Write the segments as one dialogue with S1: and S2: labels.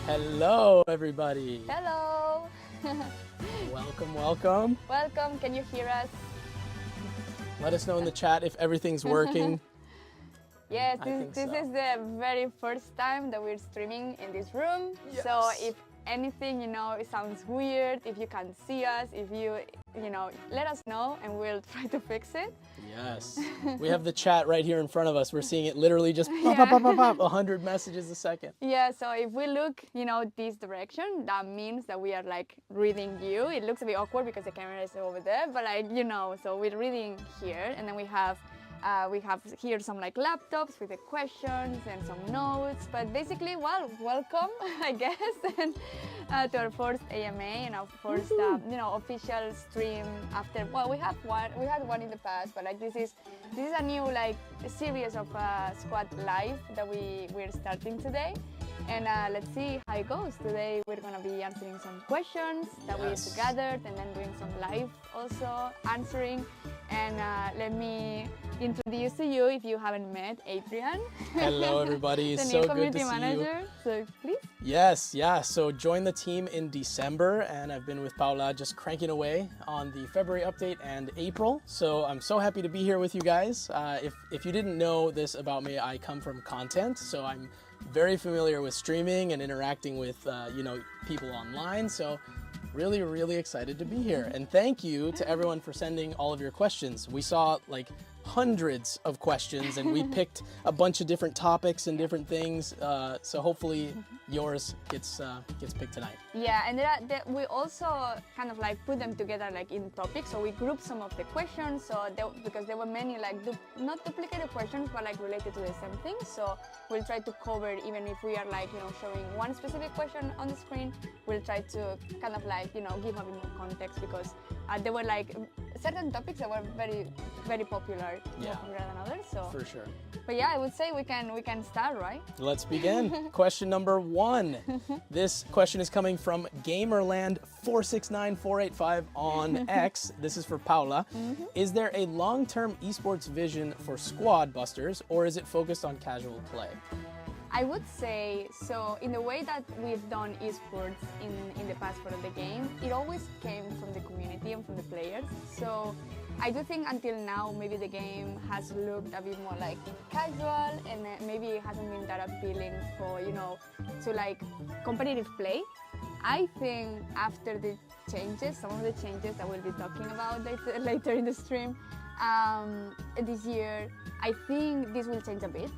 S1: Hello, everybody.
S2: Hello.
S1: Welcome, welcome.
S2: Welcome. Can you hear us?
S1: Let us know in the chat if everything's working.
S2: Yes, this is the very first time that we're streaming in this room.
S1: Yes.
S2: So if anything, it sounds weird, if you can't see us, if you let us know and we'll try to fix it.
S1: Yes. We have the chat right here in front of us. We're seeing it literally just pop, pop, pop, pop, pop, 100 messages a second.
S2: Yeah, so if we look, this direction, that means that we are like reading you. It looks a bit awkward because the camera is over there, but so we're reading here, and then we have here some like laptops with the questions and some notes, but basically, well, welcome, I guess, and, to our first AMA and our first, official stream after. Well, we had one in the past, but like this is a new like series of SquadLive that we're starting today. And let's see how it goes. Today we're gonna be answering some questions that we gathered, and then doing some live also answering. And let me introduce to you, if you haven't met, Adrian.
S1: Hello, everybody.
S2: The
S1: so
S2: new
S1: good to
S2: community
S1: see
S2: manager.
S1: you.
S2: So please.
S1: Yes, yeah. So joined the team in December, and I've been with Paula just cranking away on the February update and April. So I'm so happy to be here with you guys. If you didn't know this about me, I come from content, so I'm very familiar with streaming and interacting with people online. So really, really excited to be here. And thank you to everyone for sending all of your questions. We saw like hundreds of questions, and we picked a bunch of different topics and different things. So hopefully yours gets picked tonight.
S2: Yeah, and we also kind of like put them together like in topics. So we grouped some of the questions. So because there were many like not duplicated questions, but like related to the same thing. So we'll try to cover, even if we are like showing one specific question on the screen, we'll try to kind of like give a bit more context, because there were like certain topics that were very, very popular, more popular than others. So
S1: for sure.
S2: But yeah, I would say we can start, right?
S1: Let's begin. Question number 1. This question is coming from Gamerland469485 on X. This is for Paula. Is there a long-term esports vision for Squad Busters, or is it focused on casual play?
S2: I would say, so in the way that we've done esports in the past for the game, it always came from the community and from the players. So I do think until now, maybe the game has looked a bit more like casual, and maybe it hasn't been that appealing for, to like competitive play. I think after the changes, some of the changes that we'll be talking about later in the stream, this year, I think this will change a bit.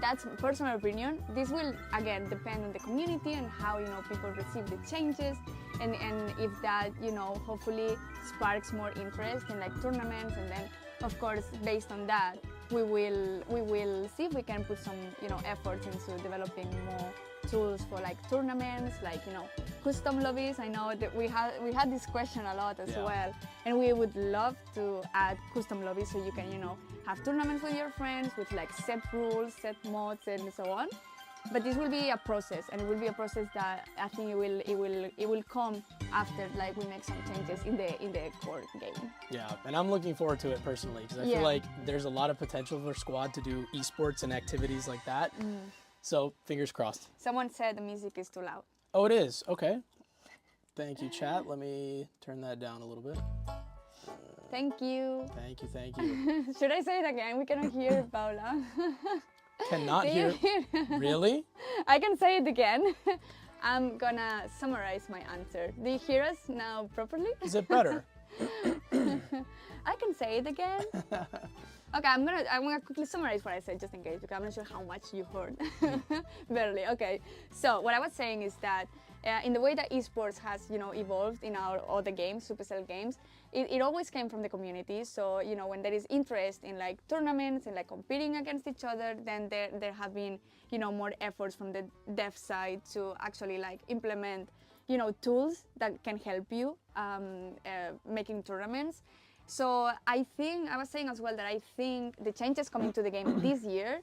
S2: That's personal opinion. This will again depend on the community and how people receive the changes, and if that hopefully sparks more interest in like tournaments, and then of course based on that we will see if we can put some efforts into developing more tools for like tournaments, like custom lobbies. I know that we had this question a lot as well, and we would love to add custom lobbies so you can have tournaments with your friends with like set rules, set mods, and so on. But this will be a process, and it will be a process that I think it will come after like we make some changes in the core game. Yeah,
S1: and I'm looking forward to it personally, because I feel like there's a lot of potential for Squad to do esports and activities like that. So fingers crossed.
S2: Someone said the music is too loud.
S1: Oh, it is? Okay. Thank you, chat. Let me turn that down a little bit.
S2: Thank you.
S1: Thank you, thank you.
S2: Should I say it again? We cannot hear Paula.
S1: Cannot hear? Really?
S2: I can say it again. I'm gonna summarize my answer. Do you hear us now properly?
S1: Is it better?
S2: I can say it again. Okay, I'm gonna quickly summarize what I said, just in case, because I'm not sure how much you heard. Barely. Okay. So what I was saying is that in the way that esports has evolved in our other games, Supercell games, it always came from the community. So when there is interest in like tournaments and like competing against each other, then there have been more efforts from the dev side to actually like implement tools that can help you making tournaments. So I was saying as well that I think the changes coming to the game this year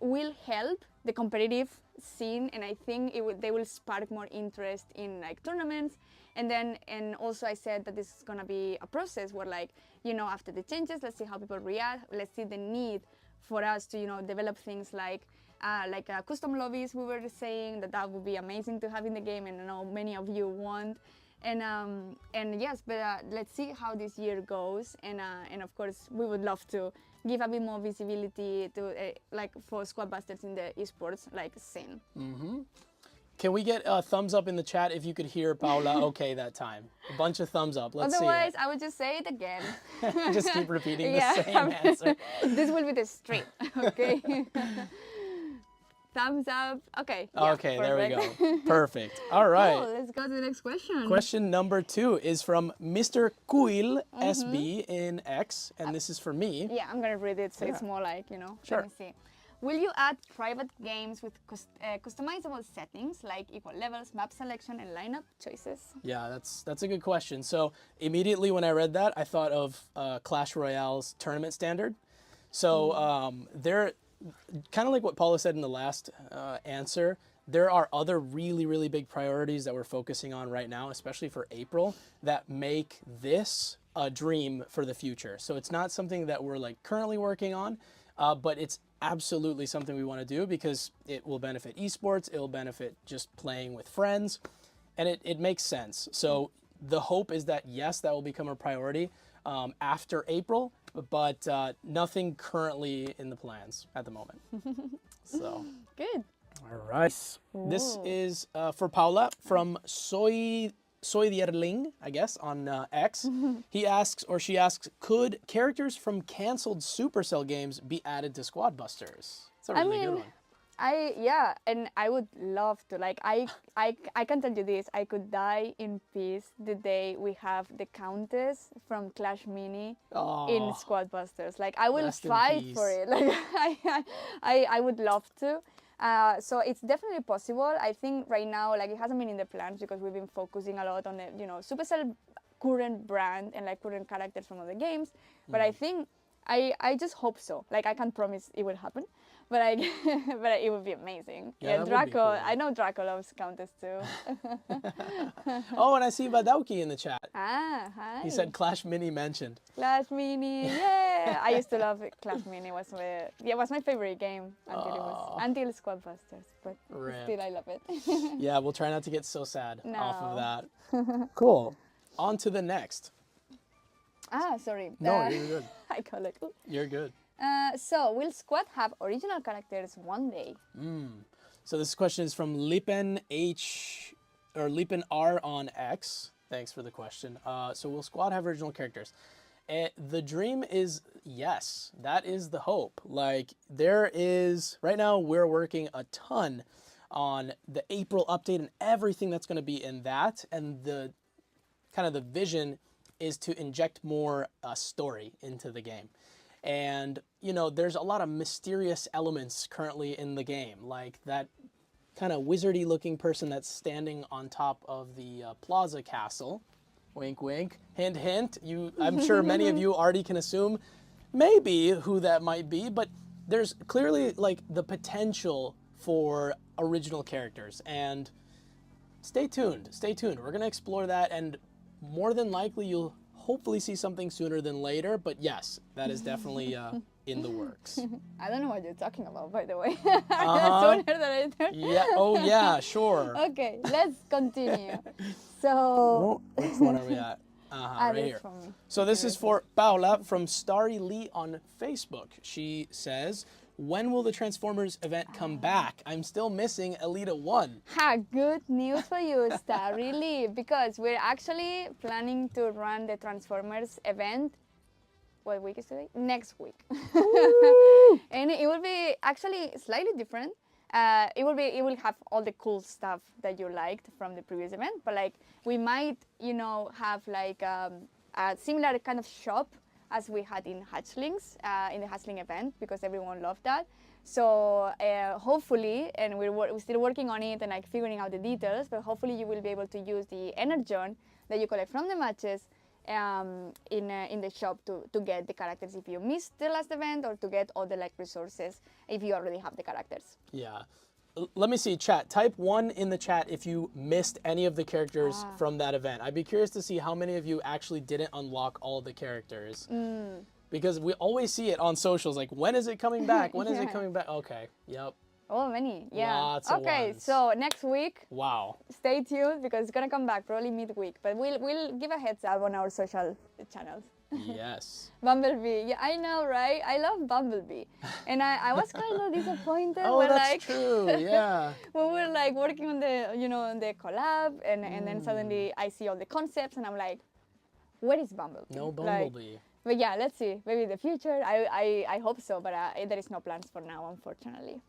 S2: will help the competitive scene, and I think they will spark more interest in like tournaments. And also I said that this is gonna be a process where like after the changes, let's see how people react, let's see the need for us to, you know, develop things like custom lobbies. We were saying that would be amazing to have in the game, and I know many of you want. And yes, but let's see how this year goes, and of course we would love to give a bit more visibility to like for Squadbusters in the esports like scene.
S1: Can we get a thumbs up in the chat if you could hear Paula okay that time? A bunch of thumbs up. Let's
S2: Otherwise,
S1: see
S2: I would just say it again.
S1: Just keep repeating the same answer.
S2: This will be the stream, okay? Thumbs up. Okay. Yeah,
S1: okay, there we go. Perfect. All right.
S2: Cool. Let's go to the next question.
S1: Question number 2 is from Mr. Kuil SB in X, and this is for me.
S2: Yeah, I'm gonna read it so it's more like, you know.
S1: Sure.
S2: Let me see. Will you add private games with customizable settings like equal levels, map selection, and lineup choices? Yeah,
S1: that's a good question. So immediately when I read that, I thought of Clash Royale's tournament standard. So they're kind of like what Paula said in the last answer. There are other really, really big priorities that we're focusing on right now, especially for April, that make this a dream for the future. So it's not something that we're like currently working on, but it's absolutely something we want to do because it will benefit esports, it'll benefit just playing with friends, and it makes sense. So the hope is that, yes, that will become a priority after April, but nothing currently in the plans at the moment. So
S2: good.
S1: All right. Ooh. This is for Paula from Soy Dierling, I guess, on X. He asks, or she asks, could characters from canceled Supercell games be added to Squadbusters? It's a really good one.
S2: Yeah, and I would love to. Like, I can tell you this, I could die in peace the day we have the Countess from Clash Mini in Squadbusters. Like, I will fight for it. Like, I would love to. So it's definitely possible. I think right now, like, it hasn't been in the plans because we've been focusing a lot on the, you know, Supercell current brand and like current characters from other games. But I think I just hope so. Like, I can't promise it will happen, but but it would be amazing. Yeah, Draco. Cool. I know Draco loves Countess too.
S1: Oh, and I see Badauki in the chat.
S2: Ah, hi.
S1: He said Clash Mini mentioned.
S2: Clash Mini, yeah. I used to love it. Clash Mini. Was my favorite game until Squadbusters, but still I love it.
S1: Yeah, we'll try not to get so sad off of that. Cool. On to the next.
S2: Ah, sorry.
S1: No, you're good.
S2: I call it.
S1: You're good.
S2: So, will Squad have original characters one day?
S1: So this question is from Lipen R on X. Thanks for the question. So will Squad have original characters? The dream is yes. That is the hope. Like, there is, right now we're working a ton on the April update and everything that's going to be in that. And the kind of the vision is to inject more story into the game. And, you know, there's a lot of mysterious elements currently in the game, like that kind of wizardy looking person that's standing on top of the Plaza Castle. Wink, wink. Hint, hint. I'm sure many of you already can assume maybe who that might be, but there's clearly like the potential for original characters. And stay tuned. Stay tuned. We're going to explore that, and more than likely you'll hopefully see something sooner than later, but yes, that is definitely in the works.
S2: I don't know what you're talking about, by the way. Sooner than later.
S1: Yeah. Oh, yeah, sure.
S2: Okay, let's continue. So,
S1: oh, which one are we at? Right here. So this is for Paula from Starry Lee on Facebook. She says, when will the Transformers event come back? I'm still missing Elita 1.
S2: Ha, good news for you, Starry Lee, because we're actually planning to run the Transformers event, what week is today? Next week. And it will be actually slightly different. It will have all the cool stuff that you liked from the previous event, but like we might, you know, have like a similar kind of shop as we had in Hatchlings, in the Hatchling event, because everyone loved that. So hopefully, and we're still working on it and like figuring out the details, but hopefully you will be able to use the Energon that you collect from the matches in the shop to get the characters if you missed the last event, or to get all the like resources if you already have the characters.
S1: Yeah. Let me see, chat. Type 1 in the chat if you missed any of the characters from that event. I'd be curious to see how many of you actually didn't unlock all the characters. Because we always see it on socials, like, when is it coming back? When is it coming back? Okay, yep.
S2: Oh, many, yeah.
S1: Lots of ones.
S2: So next week,
S1: wow.
S2: Stay tuned because it's gonna come back probably midweek. But we'll give a heads up on our social channels.
S1: Yes.
S2: Bumblebee, yeah, I know, right? I love Bumblebee, and I was kind of disappointed.
S1: Oh,
S2: when,
S1: that's
S2: like,
S1: true. Yeah.
S2: when we were like working on the on the collab, and then suddenly I see all the concepts, and I'm like, where is Bumblebee?
S1: No Bumblebee.
S2: But yeah, let's see. Maybe in the future. I hope so, but there is no plans for now, unfortunately.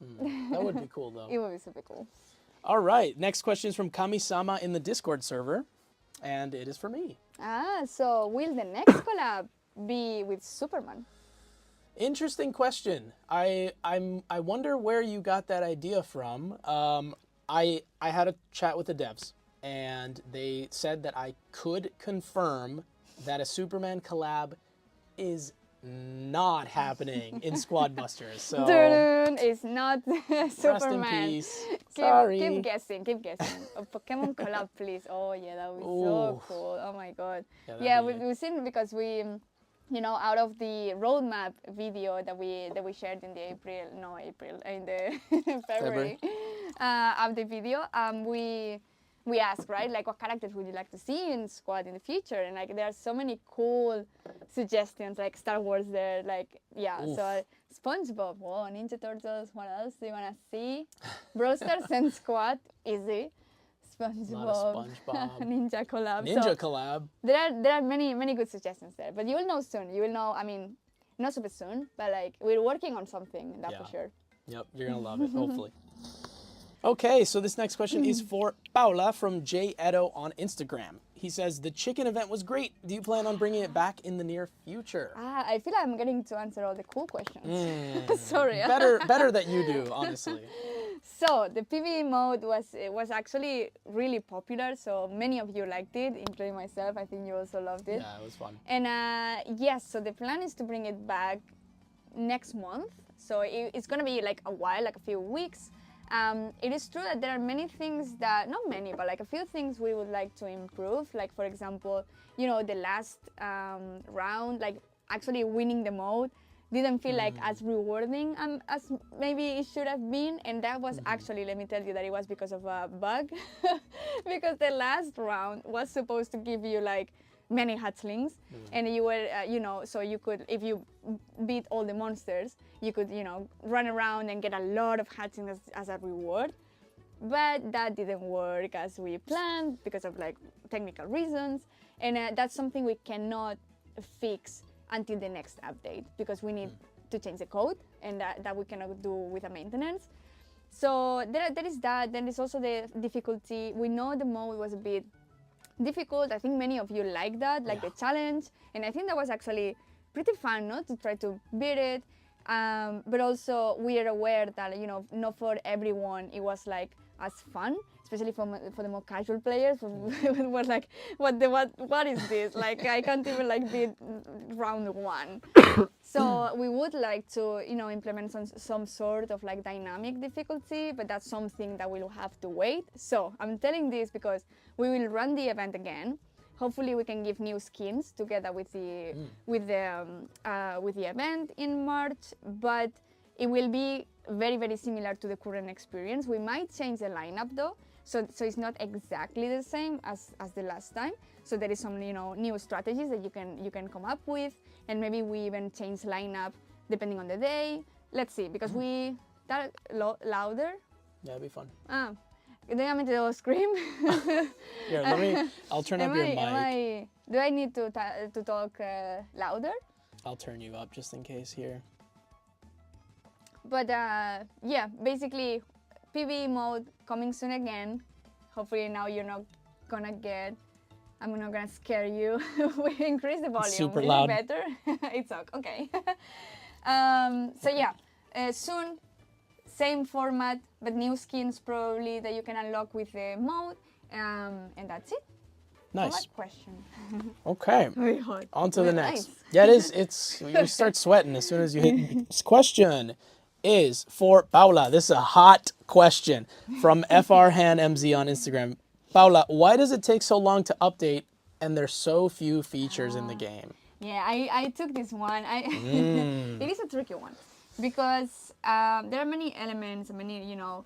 S1: That would be cool, though.
S2: It would be super cool.
S1: All right. Next question is from Kami-sama in the Discord server, and it is for me.
S2: So will the next collab be with Superman?
S1: Interesting question. I wonder where you got that idea from. I had a chat with the devs, and they said that I could confirm that a Superman collab is not happening in Squad Busters. So
S2: It's not Superman.
S1: rest in peace.
S2: Keep,
S1: Sorry.
S2: Keep guessing. A Pokemon collab, please. Oh yeah, that would be so cool. Oh my god. Yeah, we've seen because we, out of the roadmap video that we shared in the in the February update video, we asked, right, like, what characters would you like to see in Squad in the future? And like, there are so many cool suggestions, like Star Wars there, like, yeah. Oof. So SpongeBob, whoa, Ninja Turtles, what else do you want to see? Brawl Stars and Squad, easy. SpongeBob, Ninja collab.
S1: Ninja collab.
S2: There are many good suggestions there, but you will know soon. You will know, I mean, not super soon, but like, we're working on something, that for sure.
S1: Yep, you're gonna love it, hopefully. Okay, so this next question is for Paula from J Edo on Instagram. He says, the chicken event was great. Do you plan on bringing it back in the near future?
S2: I feel I'm getting to answer all the cool questions. Sorry.
S1: Better that you do, honestly.
S2: So the PvE mode was actually really popular. So many of you liked it, including myself. I think you also loved it.
S1: Yeah, it was fun.
S2: And yes, so the plan is to bring it back next month. So it's gonna be like a while, like a few weeks. It is true that there are many things that, not many, but like a few things we would like to improve. Like, for example, the last round, like actually winning the mode didn't feel like as rewarding as maybe it should have been. And that was actually, let me tell you, that it was because of a bug. Because the last round was supposed to give you like many hatchlings, and you were, so you could, if you beat all the monsters, you could, run around and get a lot of hatchlings as a reward. But that didn't work as we planned because of like technical reasons, and that's something we cannot fix until the next update because we need to change the code, and that we cannot do with a maintenance. So there is that. Then there's also the difficulty. We know the mode was a bit difficult. I think many of you like that, like the challenge, and I think that was actually pretty fun, no, to try to beat it. But also we are aware that not for everyone it was like as fun, especially for the more casual players who were like, what is this? Like, I can't even like beat round one. So we would like to implement some sort of like dynamic difficulty, but that's something that we'll have to wait. So I'm telling this because we will run the event again. Hopefully we can give new skins together with the event in March, but it will be very, very similar to the current experience. We might change the lineup though, so it's not exactly the same as the last time. So there is some new strategies that you can come up with, and maybe we even change lineup depending on the day. Let's see, because that louder.
S1: Yeah, it'd be fun.
S2: Do you want me to scream?
S1: Here, I'll turn up your mic.
S2: Do I need to talk louder?
S1: I'll turn you up just in case here.
S2: But yeah, basically PvE mode coming soon again. Hopefully now you're not gonna I'm not gonna scare you. We increase the volume.
S1: Super loud.
S2: Better? It's okay. So yeah, soon, same format, but new skins probably that you can unlock with the mode, and that's it.
S1: Nice.
S2: Question.
S1: Okay.
S2: Very hot.
S1: On to the next.
S2: Nice.
S1: Yeah, it is. You start sweating as soon as you hit. This question is for Paula. This is a hot question from FRHanMZ on Instagram. Paula, why does it take so long to update and there's so few features in the game?
S2: Yeah, I took this one. It is a tricky one because there are many elements, many, you know,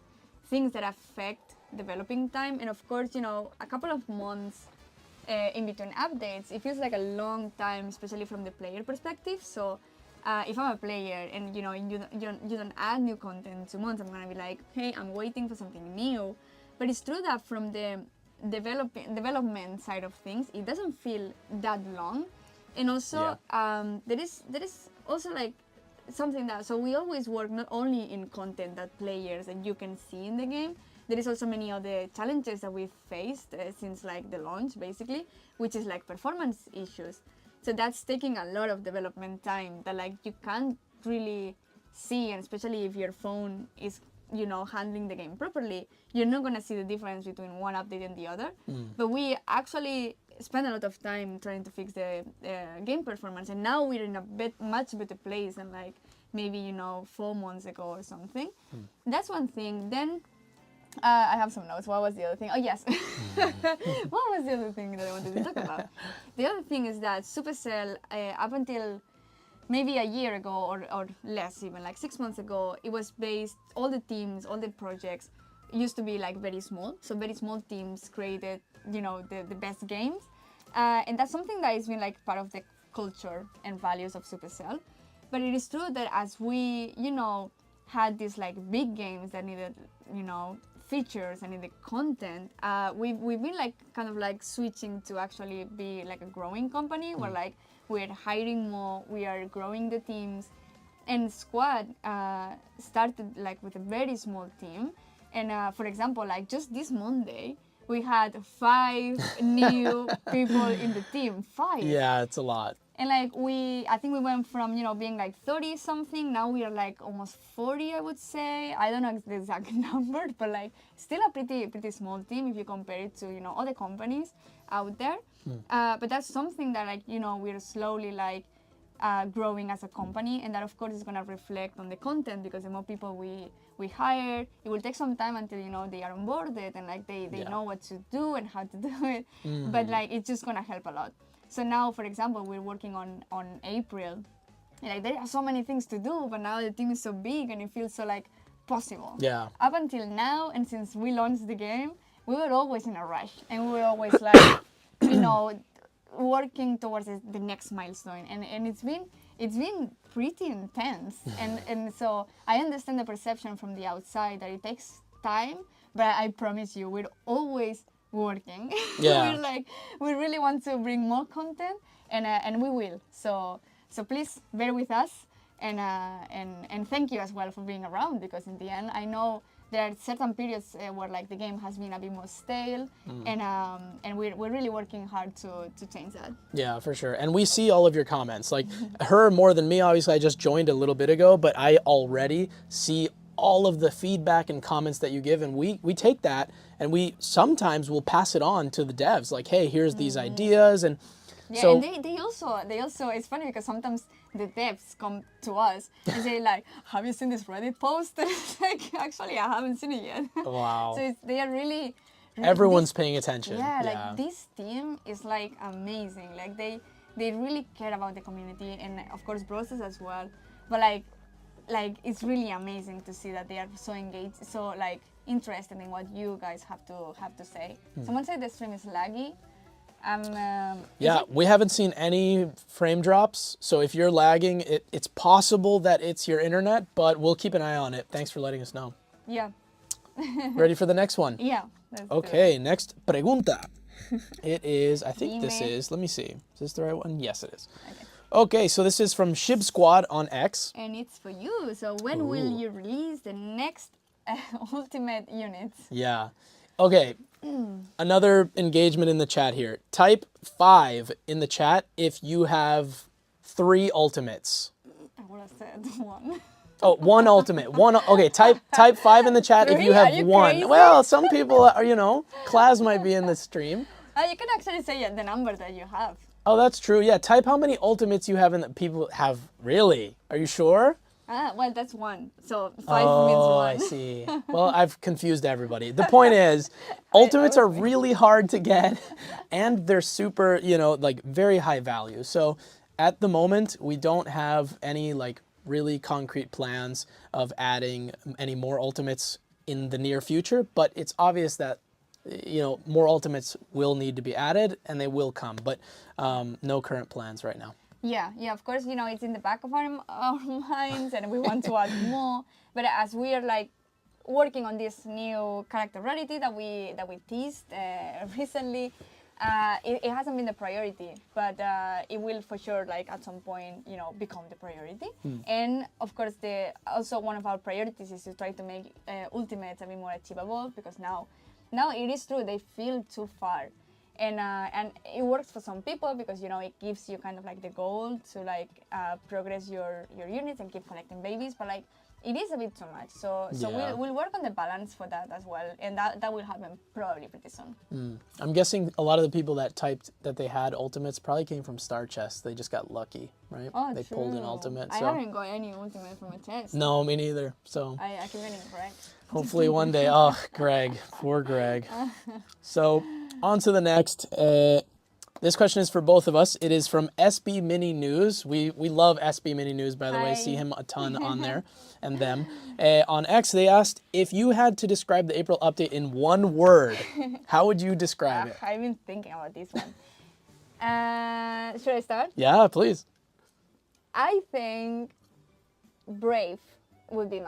S2: things that affect developing time. And of course, you know, a couple of months in between updates, it feels like a long time, especially from the player perspective. So if I'm a player and, you know, you don't add new content in 2 months, I'm going to be like, hey, I'm waiting for something new. But it's true that from the development side of things, it doesn't feel that long. And also, there is also like something that, so we always work not only in content that players and you can see in the game, there is also many other challenges that we've faced since like the launch, basically, which is like performance issues. So that's taking a lot of development time that like you can't really see, and especially if your phone is, you know, handling the game properly, you're not gonna see the difference between one update and the other. But we actually spend a lot of time trying to fix the game performance, and now we're in a much better place than like maybe, you know, 4 months ago or something. That's one thing. Then I have some notes. What was the other thing? Oh yes. What was the other thing that I wanted to talk about? The other thing is that Supercell, up until maybe a year ago or less, even like 6 months ago, it was based, all the teams, all the projects used to be like very small. So very small teams created, you know, the best games. And that's something that has been like part of the culture and values of Supercell. But it is true that as we, you know, had these like big games that needed, you know, features and needed content, we've been like kind of like switching to actually be like a growing company where like we're hiring more, we are growing the teams. And Squad started like with a very small team. And for example, like just this Monday, we had 5 new people in the team. 5.
S1: Yeah, it's a lot.
S2: And like I think we went from, you know, being like 30 something, now we are like almost 40, I would say. I don't know the exact number, but like still a pretty small team if you compare it to, you know, other companies out there. But that's something that like, you know, we're slowly like growing as a company, and that of course is going to reflect on the content, because the more people we hire, it will take some time until, you know, they are onboarded and like they know what to do and how to do it. But like it's just going to help a lot. So now, for example, we're working on April. And, like, there are so many things to do, but now the team is so big and it feels so like possible.
S1: Yeah.
S2: Up until now, and since we launched the game, we were always in a rush, and we were always like, you know, working towards the next milestone. And it's been pretty intense. And so I understand the perception from the outside that it takes time, but I promise you, we're always working.
S1: Yeah.
S2: We're like, we really want to bring more content, and we will. So please bear with us, and thank you as well for being around, because in the end, I know there are certain periods where like the game has been a bit more stale, and we're really working hard to change that.
S1: Yeah, for sure. And we see all of your comments. Like her more than me, obviously I just joined a little bit ago, but I already see all of the feedback and comments that you give, and we take that and we sometimes will pass it on to the devs, like, hey, here's these ideas. And
S2: yeah,
S1: so
S2: and they also, it's funny because sometimes the devs come to us and say like, have you seen this Reddit post? And it's like, actually, I haven't seen it yet.
S1: Wow.
S2: So they are really
S1: everyone's paying attention.
S2: Yeah, like this team is like amazing. Like they really care about the community, and of course Broses as well. But like it's really amazing to see that they are so engaged, so like interested in what you guys have to say. Someone said the stream is laggy.
S1: Yeah, we haven't seen any frame drops, so if you're lagging, it's possible that it's your internet, but we'll keep an eye on it. Thanks for letting us know.
S2: Yeah.
S1: Ready for the next one?
S2: Yeah. Let's
S1: Okay, next Pergunta. It is, I think this is, let me see. Is this the right one? Yes, it is. Okay, so this is from Shib Squad on X.
S2: And it's for you. So when will you release the next ultimate units?
S1: Yeah. Okay, another engagement in the chat here. Type 5 in the chat if you have 3 ultimates.
S2: I would have said 1.
S1: Oh, 1 ultimate. Okay, type 5 in the chat if you have 1.
S2: Crazy?
S1: Well, some people are, you know, Class might be in the stream.
S2: You can actually say the number that you have.
S1: Oh, that's true. Yeah, type how many ultimates you have and that people have. Really? Are you sure?
S2: Well, that's 1. So 5 means 1.
S1: Oh, I see. Well, I've confused everybody. The point is, ultimates are really hard to get, and they're super, you know, like very high value. So at the moment, we don't have any like really concrete plans of adding any more ultimates in the near future, but it's obvious that, you know, more ultimates will need to be added and they will come, but no current plans right now.
S2: Yeah, of course, you know, it's in the back of our minds and we want to add more, but as we are like working on this new character rarity that we teased recently, it hasn't been the priority, but it will for sure, like at some point, you know, become the priority. And of course, also one of our priorities is to try to make ultimates a bit more achievable, because now it is true, they feel too far. And it works for some people because, you know, it gives you kind of like the goal to like progress your units and keep collecting babies, but like it is a bit too much. So we'll work on the balance for that as well, and that will happen probably pretty soon.
S1: I'm guessing a lot of the people that typed that they had ultimates probably came from Star Chest. They just got lucky, right?
S2: Oh,
S1: they pulled an ultimate.
S2: I haven't got any ultimate from a chest.
S1: No, me neither. So
S2: I keep getting correct.
S1: Hopefully one day. Oh, Greg, poor Greg. So on to the next. This question is for both of us. It is from SB Mini News. We love SB Mini News, by the way. See him a ton on there and them. On X, they asked, if you had to describe the April update in one word, how would you describe it?
S2: I've been thinking about this one. Should I start?
S1: Yeah, please.
S2: I think brave would be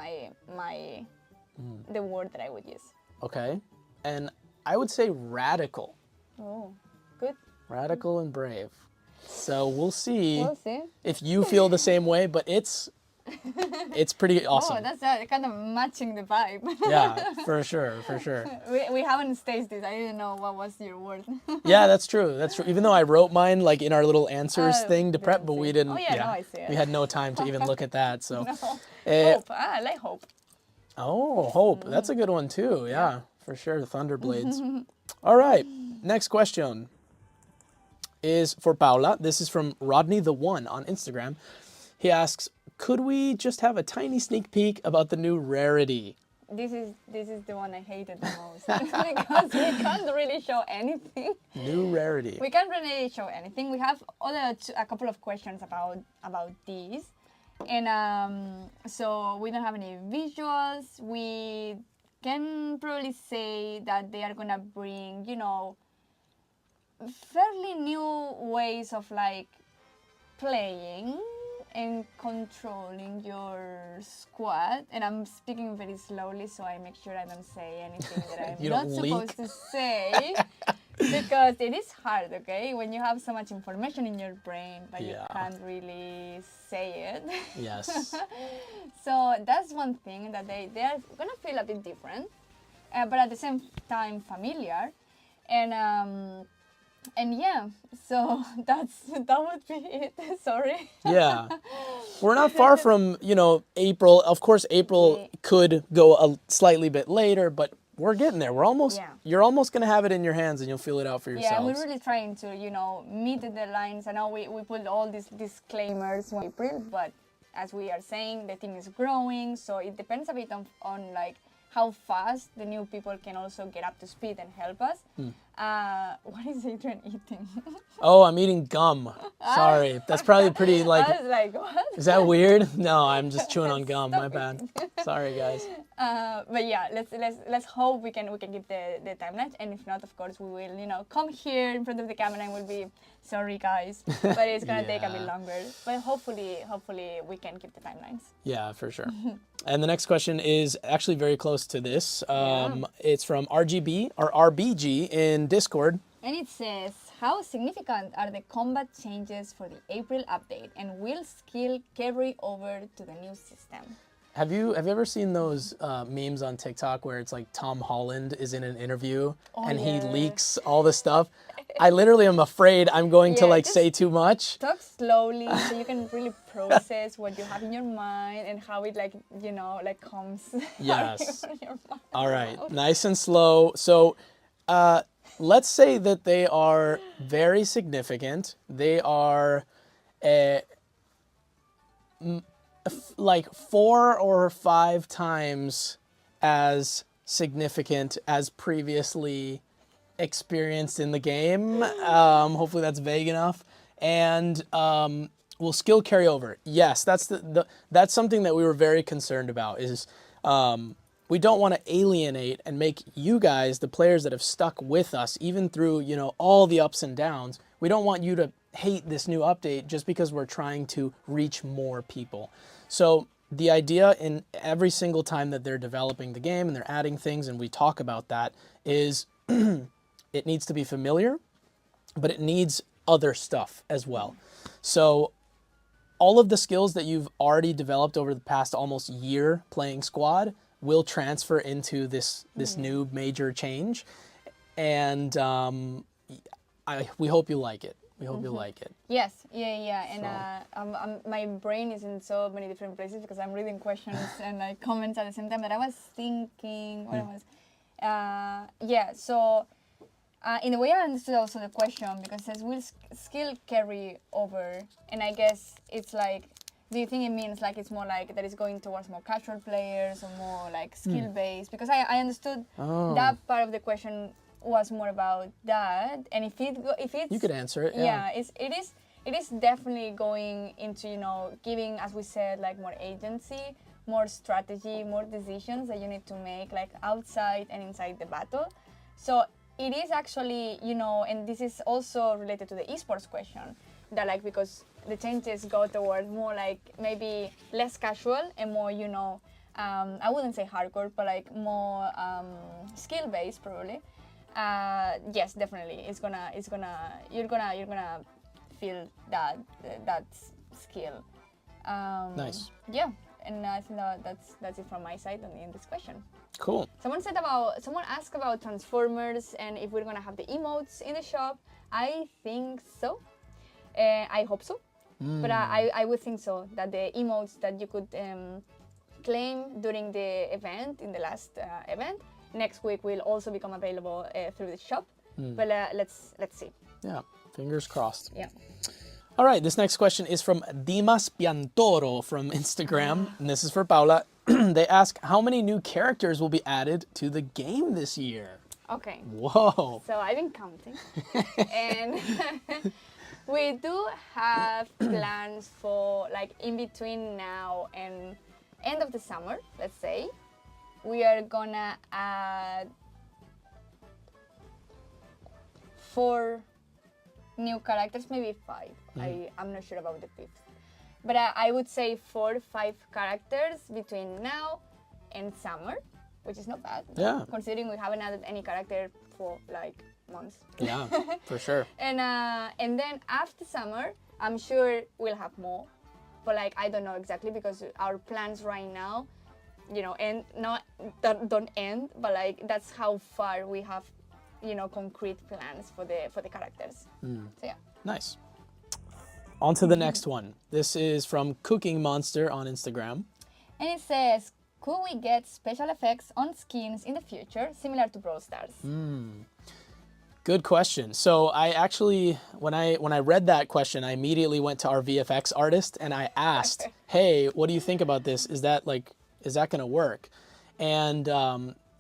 S2: the word that I would use.
S1: Okay. And I would say radical.
S2: Oh, good.
S1: Radical and brave. So we'll see
S2: We'll
S1: if you feel the same way, but it's pretty awesome.
S2: Oh, that's kind of matching the vibe.
S1: Yeah, for sure.
S2: We haven't staged this. I didn't know what was your word.
S1: Yeah, that's true. Even though I wrote mine like in our little answers thing to prep, but we didn't.
S2: Oh yeah, no, I see it.
S1: We had no time to even look at that. So
S2: No. Hope. I like hope.
S1: Oh, hope. That's a good one too. Yeah, for sure. Thunderblades. All right. Next question is for Paula. This is from Rodney the One on Instagram. He asks, could we just have a tiny sneak peek about the new rarity?
S2: This is the one I hated the most because we can't really show anything.
S1: New rarity.
S2: We can't really show anything. We have a couple of questions about these, and so we don't have any visuals. We can probably say that they are gonna bring, you know, fairly new ways of like playing and controlling your squad, and I'm speaking very slowly so I make sure I don't say anything that I'm not supposed to say, because it is hard, okay, when you have so much information in your brain but you can't really say it.
S1: Yes.
S2: So that's one thing that they are gonna feel a bit different, but at the same time familiar, and yeah, so that would be it. Sorry.
S1: Yeah, we're not far from, you know, April. Of course, April could go a slightly bit later, but we're getting there. We're almost.
S2: Yeah.
S1: You're almost gonna have it in your hands, and you'll feel it out for yourselves.
S2: Yeah, we're really trying to, you know, meet the deadlines. I know we put all these disclaimers in April, but as we are saying, the team is growing, so it depends a bit on like how fast the new people can also get up to speed and help us. What is Adrian eating?
S1: Oh, I'm eating gum. Sorry. That's probably pretty like...
S2: I was like, what?
S1: Is that weird? No, I'm just chewing on gum. My bad. Sorry, guys.
S2: But yeah, let's hope we can keep the timelines, and if not, of course, we will, you know, come here in front of the camera and we'll be sorry, guys, but it's gonna take a bit longer. But hopefully we can keep the timelines. Yeah,
S1: for sure. And the next question is actually very close to this. It's from RGB or RBG in Discord.
S2: And it says, how significant are the combat changes for the April update, and will skill carry over to the new system?
S1: Have you ever seen those memes on TikTok where it's like Tom Holland is in an interview and he leaks all the stuff? I literally am afraid I'm going to like say too much.
S2: Talk slowly so you can really process what you have in your mind and how it, like, you know, like comes
S1: yes.
S2: out of your mouth.
S1: All right, nice and slow. So let's say that they are very significant. They are like 4 or 5 times as significant as previously experienced in the game. Hopefully that's vague enough. And will skill carry over? Yes, that's something that we were very concerned about. Is we don't want to alienate and make you guys, the players that have stuck with us, even through all the ups and downs. We don't want you to hate this new update just because we're trying to reach more people. So the idea in every single time that they're developing the game and they're adding things, and we talk about that, is it needs to be familiar, but it needs other stuff as well. So all of the skills that you've already developed over the past almost year playing Squad will transfer into this new major change, and we hope you like it. We hope you like it.
S2: Yes, yeah. And my brain is in so many different places because I'm reading questions and like comments at the same time. But I was thinking, So in a way, I understood also the question because it says, will skill carry over? And I guess it's like, do you think it means like it's more like that it's going towards more casual players or more like skill based? Because I understood that part of the question was more about that, and if it's
S1: you could answer it.
S2: It is definitely going into giving, as we said, like more agency, more strategy, more decisions that you need to make like outside and inside the battle. So it is actually and this is also related to the esports question, that like because the changes go towards more like maybe less casual and more I wouldn't say hardcore, but like more skill based probably. Yes, definitely. You're gonna feel that skill.
S1: Nice.
S2: Yeah, and I think that's it from my side in this question.
S1: Cool.
S2: Someone asked about Transformers and if we're gonna have the emotes in the shop. I think so. I hope so. But I would think so, that the emotes that you could claim during the event, in the last event, next week will also become available through the shop. But let's see.
S1: Yeah, fingers crossed.
S2: Yeah.
S1: All right, this next question is from Dimas Piantoro from Instagram, and this is for Paula. They ask, how many new characters will be added to the game this year?
S2: Okay.
S1: Whoa.
S2: So I've been counting. And we do have plans for like in between now and end of the summer, let's say. We are gonna add 4 new characters, maybe 5. I'm not sure about the 5th. But I would say 4 to 5 characters between now and summer, which is not bad.
S1: Yeah.
S2: Considering we haven't added any character for like months.
S1: Yeah, for sure.
S2: And then after summer, I'm sure we'll have more. But like, I don't know exactly because our plans right now, and don't end, but like that's how far we have, concrete plans for the characters. So yeah.
S1: Nice. On to the next one. This is from Cooking Monster on Instagram.
S2: And it says, could we get special effects on skins in the future, similar to Brawl Stars?
S1: Good question. So I actually, when I read that question, I immediately went to our VFX artist and I asked, hey, what do you think about this? Is that going to work? And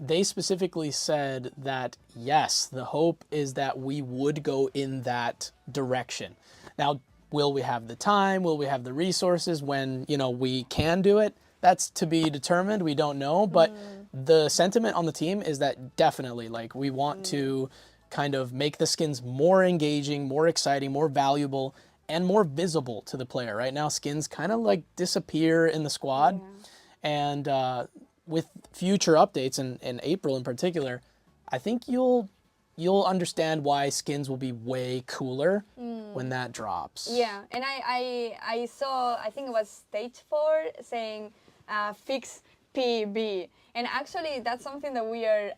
S1: they specifically said that yes, the hope is that we would go in that direction. Now, will we have the time? Will we have the resources when, we can do it? That's to be determined. We don't know. But the sentiment on the team is that definitely, like, we want to kind of make the skins more engaging, more exciting, more valuable, and more visible to the player. Right now, skins kind of like disappear in the squad. And with future updates in April in particular, I think you'll understand why skins will be way cooler when that drops.
S2: Yeah, and I saw, I think it was Stage 4 saying fix PB. And actually that's something that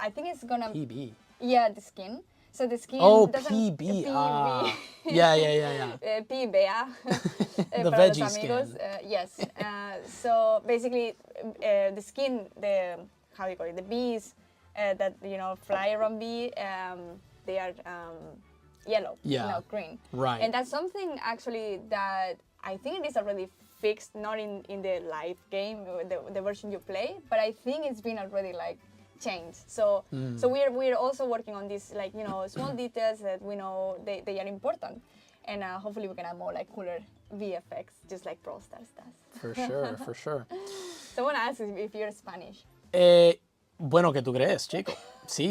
S2: I think it's gonna...
S1: PB?
S2: Yeah, the skin. So the skin doesn't...
S1: PB.
S2: PB.
S1: Yeah.
S2: PB.
S1: The veggie skin.
S2: Yes. So basically the skin, how you call it, the bees that, fly around bee, they are yellow, not green.
S1: Right.
S2: And that's something actually that I think it is already fixed, not in the live game, the version you play, but I think it's been already like changed. So we're also working on these, like, small details that we know they are important. and hopefully we can add more like cooler VFX, just like Pro Stars does.
S1: For sure, for sure.
S2: Someone asked if you're Spanish.
S1: Bueno, ¿qué tú crees, chico? Sí,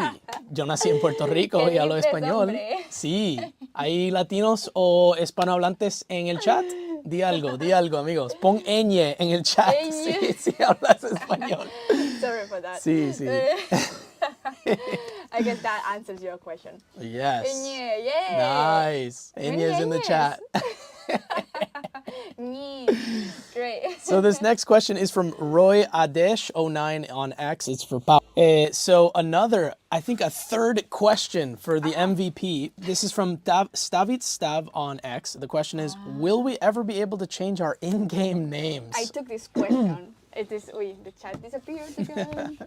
S1: yo nací en Puerto Rico y hablo español. Sí, ¿hay latinos o hispanohablantes en el chat? Di algo, amigos. Pon ñ en el chat si hablas español.
S2: Sorry for that.
S1: Sí, sí.
S2: I guess that answers your question.
S1: Yes.
S2: Yeah.
S1: Nice. Ñ is in the chat.
S2: Great.
S1: So this next question is from Roy Adesh09 on X. It's for Pau. So another, I think a third question for the MVP. This is from Stavit Stav on X. The question is, will we ever be able to change our in-game names?
S2: I took this question. The chat disappeared again.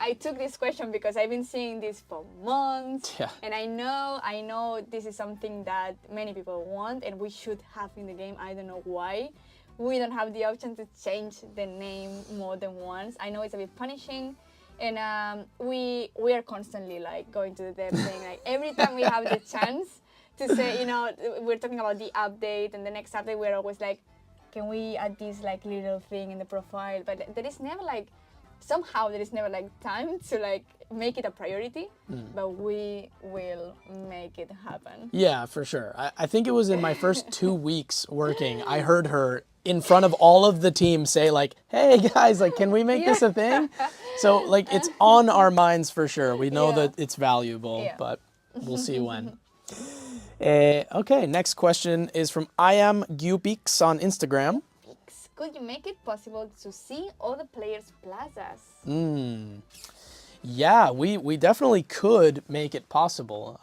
S2: I took this question because I've been seeing this for months.
S1: Yeah.
S2: And I know this is something that many people want and we should have in the game. I don't know why. We don't have the option to change the name more than once. I know it's a bit punishing. And we are constantly like going to the dev saying like every time we have the chance to say, we're talking about the update and the next update, we're always like, can we add this like little thing in the profile? But there is never like, somehow there is never like time to like make it a priority, but we will make it happen.
S1: Yeah, for sure. I think it was in my first 2 weeks working, I heard her in front of all of the team say like, hey guys, like, can we make this a thing? So like, it's on our minds for sure. We know that it's valuable, but we'll see when. Okay, next question is from I am Gupix on Instagram.
S2: Could you make it possible to see all the players' plazas?
S1: Yeah, we definitely could make it possible.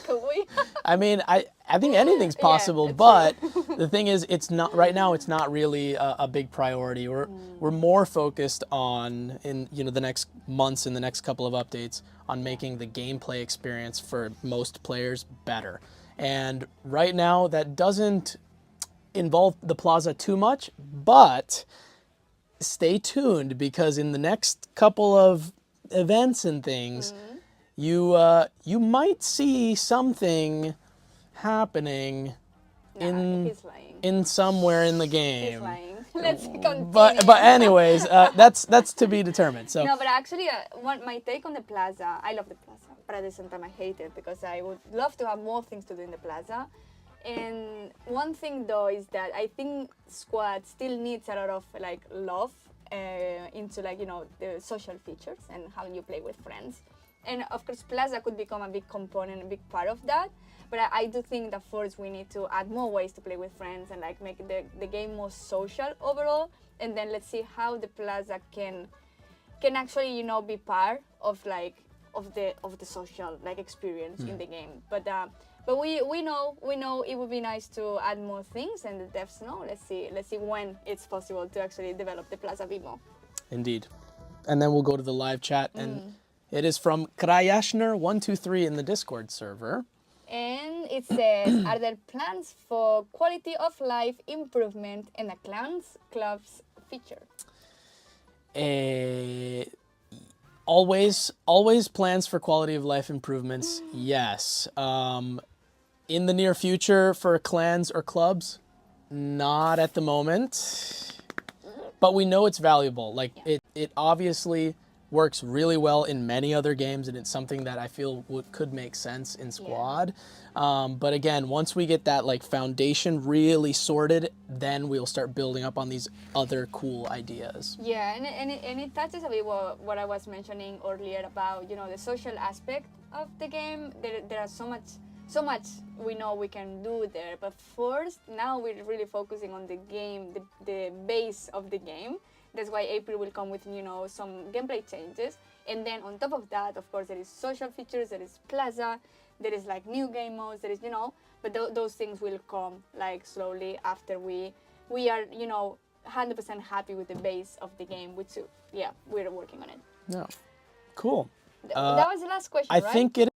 S2: Could we?
S1: I mean, I think anything's possible, but the thing is, it's not right now. It's not really a big priority. We're more focused on the next months and the next couple of updates on making the gameplay experience for most players better. And right now, that doesn't involve the plaza too much, but stay tuned because in the next couple of events and things, you might see something happening in somewhere in the game.
S2: He's lying. Let's continue.
S1: But anyways, that's to be determined. So
S2: no, but actually, my take on the plaza, I love the plaza, but at the same time I hate it because I would love to have more things to do in the plaza. And one thing though is that I think Squad still needs a lot of like love into like the social features and how you play with friends. And of course, plaza could become a big component, a big part of that. But I do think that first we need to add more ways to play with friends and like make the game more social overall. And then let's see how the plaza can actually be part of like of the social like experience in the game. But we know it would be nice to add more things, and the devs know. Let's see when it's possible to actually develop the plaza a bit more.
S1: Indeed. And then we'll go to the live chat, and it is from Krayashner123 in the Discord server.
S2: And it says, are there plans for quality of life improvement in the club's feature?
S1: Always plans for quality of life improvements, yes. In the near future for clans or clubs, not at the moment. But we know it's valuable. Like it obviously works really well in many other games, and it's something that I feel could make sense in Squad. But again, once we get that like foundation really sorted, then we'll start building up on these other cool ideas.
S2: Yeah, and it touches a bit what I was mentioning earlier about the social aspect of the game. There are so much we know we can do there. But first, now we're really focusing on the game, the base of the game. That's why April will come with some gameplay changes, and then on top of that, of course, there is social features, there is plaza, there is like new game modes, there is but those things will come like slowly after we are 100% happy with the base of the game, which we're working on it.
S1: Yeah, cool.
S2: That was the last question,
S1: I
S2: right?
S1: think it